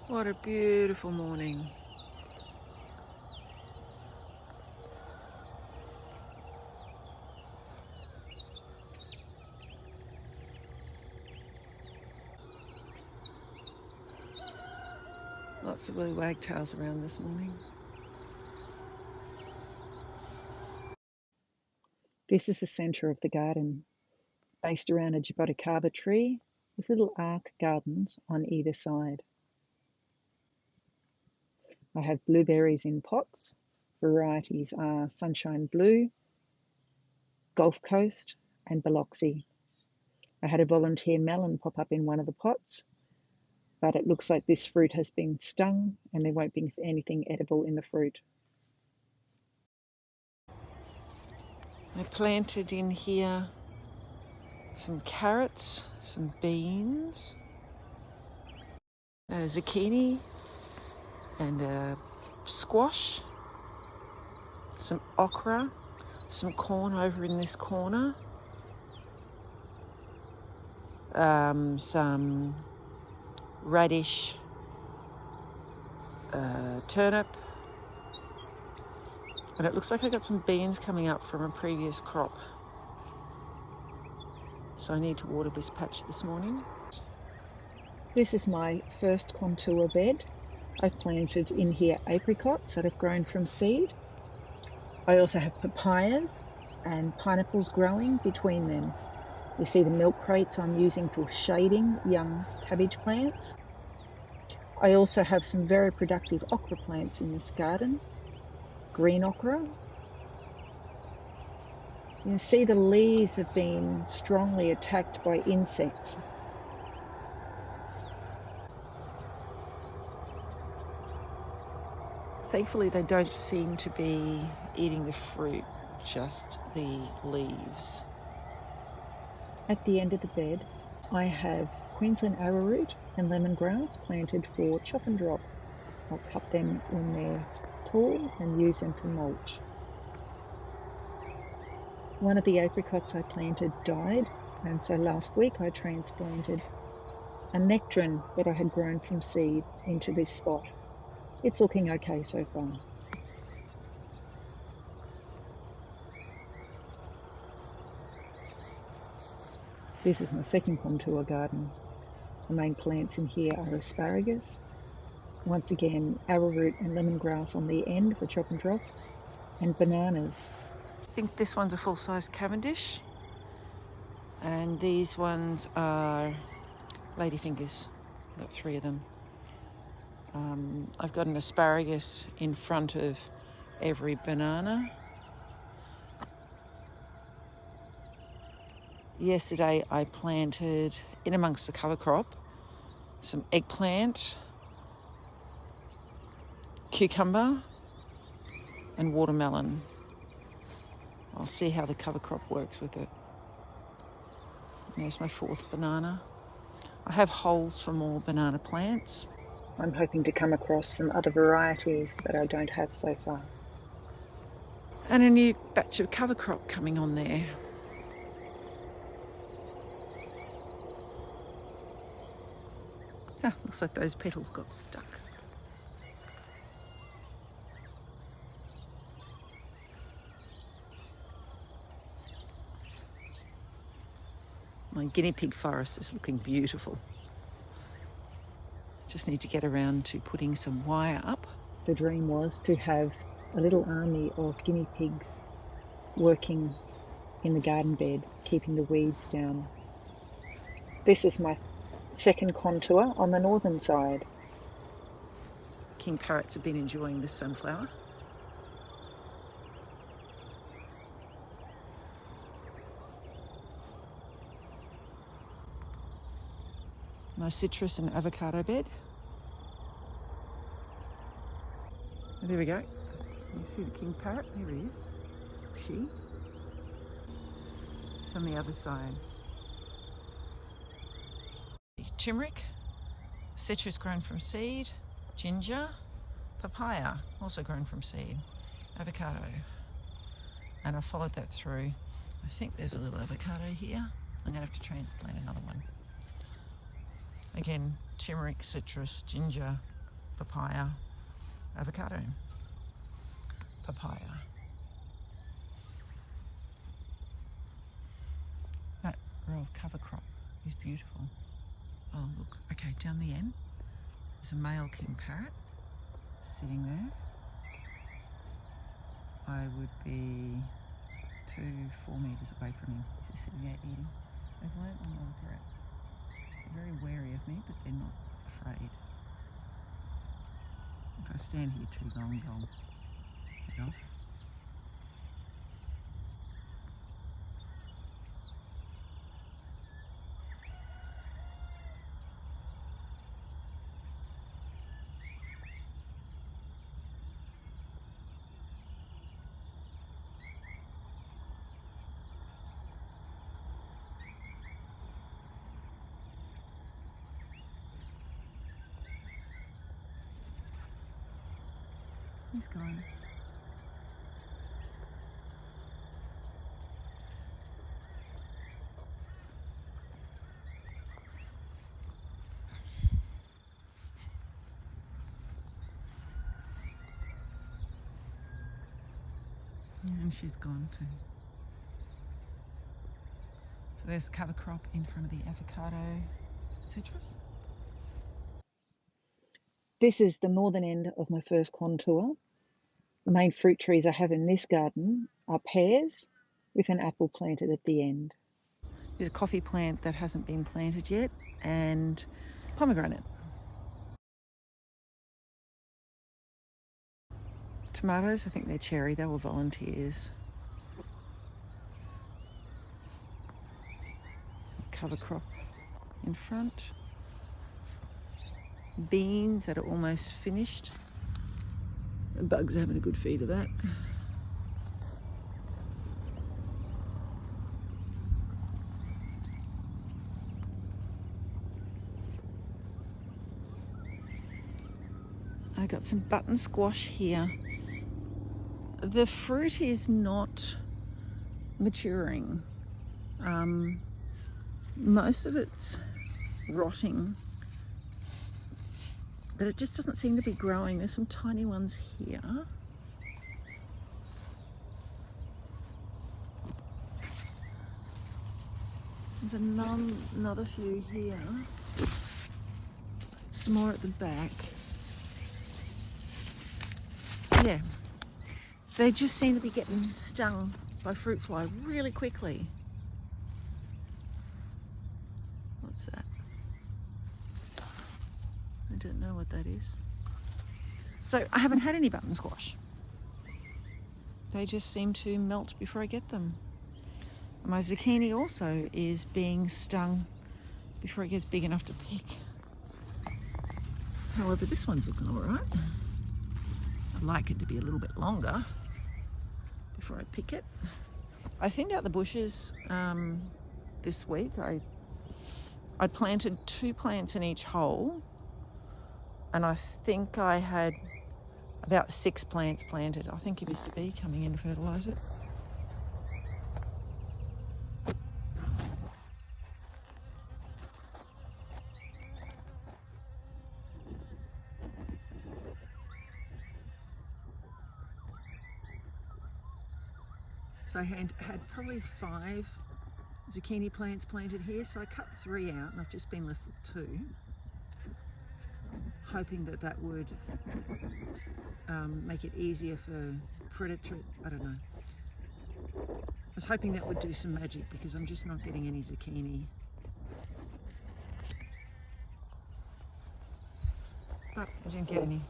What a beautiful morning. Lots of blue wagtails around this morning. This is the centre of the garden, based around a jaboticaba tree with little arc gardens on either side. I have blueberries in pots. Varieties are Sunshine Blue, Gulf Coast and Biloxi. I had a volunteer melon pop up in one of the pots, but it looks like this fruit has been stung and there won't be anything edible in the fruit. I planted in here some carrots, some beans, zucchini and a squash, some okra, some corn over in this corner, some radish, turnip, and it looks like I got some beans coming up from a previous crop. So I need to water this patch this morning. This is my first contour bed. I've planted in here apricots that have grown from seed. I also have papayas and pineapples growing between them. You see the milk crates I'm using for shading young cabbage plants. I also have some very productive okra plants in this garden. Green okra. You can see the leaves have been strongly attacked by insects. Thankfully, they don't seem to be eating the fruit, just the leaves. At the end of the bed, I have Queensland arrowroot and lemongrass planted for chop and drop. I'll cut them when they're tall and use them for mulch. One of the apricots I planted died, and so last week I transplanted a nectarine that I had grown from seed into this spot. It's looking okay so far. This is my second contour garden. The main plants in here are asparagus, once again arrowroot and lemongrass on the end for chop and drop, and bananas. I think this one's a full-size Cavendish, and these ones are ladyfingers. I've got 3 of them. I've got an asparagus in front of every banana. Yesterday I planted, in amongst the cover crop, some eggplant, cucumber and watermelon. I'll see how the cover crop works with it. There's my 4th banana. I have holes for more banana plants. I'm hoping to come across some other varieties that I don't have so far. And a new batch of cover crop coming on there. Ah, looks like those petals got stuck. My guinea pig forest is looking beautiful. Just need to get around to putting some wire up. The dream was to have a little army of guinea pigs working in the garden bed, keeping the weeds down. This is my second contour on the northern side. King parrots have been enjoying this sunflower. My citrus and avocado bed. There we go. You see the king parrot? There he is. She. It's on the other side. Turmeric, citrus grown from seed, ginger, papaya also grown from seed, avocado. And I followed that through. I think there's a little avocado here. I'm going to have to transplant another one. Again, turmeric, citrus, ginger, papaya, avocado, papaya. That row of cover crop is beautiful. Oh look, okay, down the end there's a male king parrot sitting there. I would be 2-4 metres away from him. He's just sitting there eating. They've learnt my little threat. They're very wary of me, but they're not afraid. If I stand here too long, they'll head off. He's gone. And she's gone too. So there's cover crop in front of the avocado citrus. This is the northern end of my first contour. The main fruit trees I have in this garden are pears with an apple planted at the end. There's a coffee plant that hasn't been planted yet and pomegranate. Tomatoes, I think they're cherry, they were volunteers. Cover crop in front. Beans that are almost finished. The bugs are having a good feed of that. I got some button squash here. The fruit is not maturing. Most of it's rotting, but it just doesn't seem to be growing. There's some tiny ones here. There's another few here. Some more at the back. Yeah, they just seem to be getting stung by fruit fly really quickly. What's that? I don't know what that is. So I haven't had any button squash. They just seem to melt before I get them. My zucchini also is being stung before it gets big enough to pick. However, this one's looking all right. I'd like it to be a little bit longer before I pick it. I thinned out the bushes this week. I planted 2 plants in each hole, and I think I had about 6 plants planted. I think it was the bee coming in to fertilise it. So I had probably 5 zucchini plants planted here, so I cut 3 out and I've just been left with 2, hoping that that would make it easier for predator, I don't know. I was hoping that would do some magic because I'm just not getting any zucchini. But I didn't get any.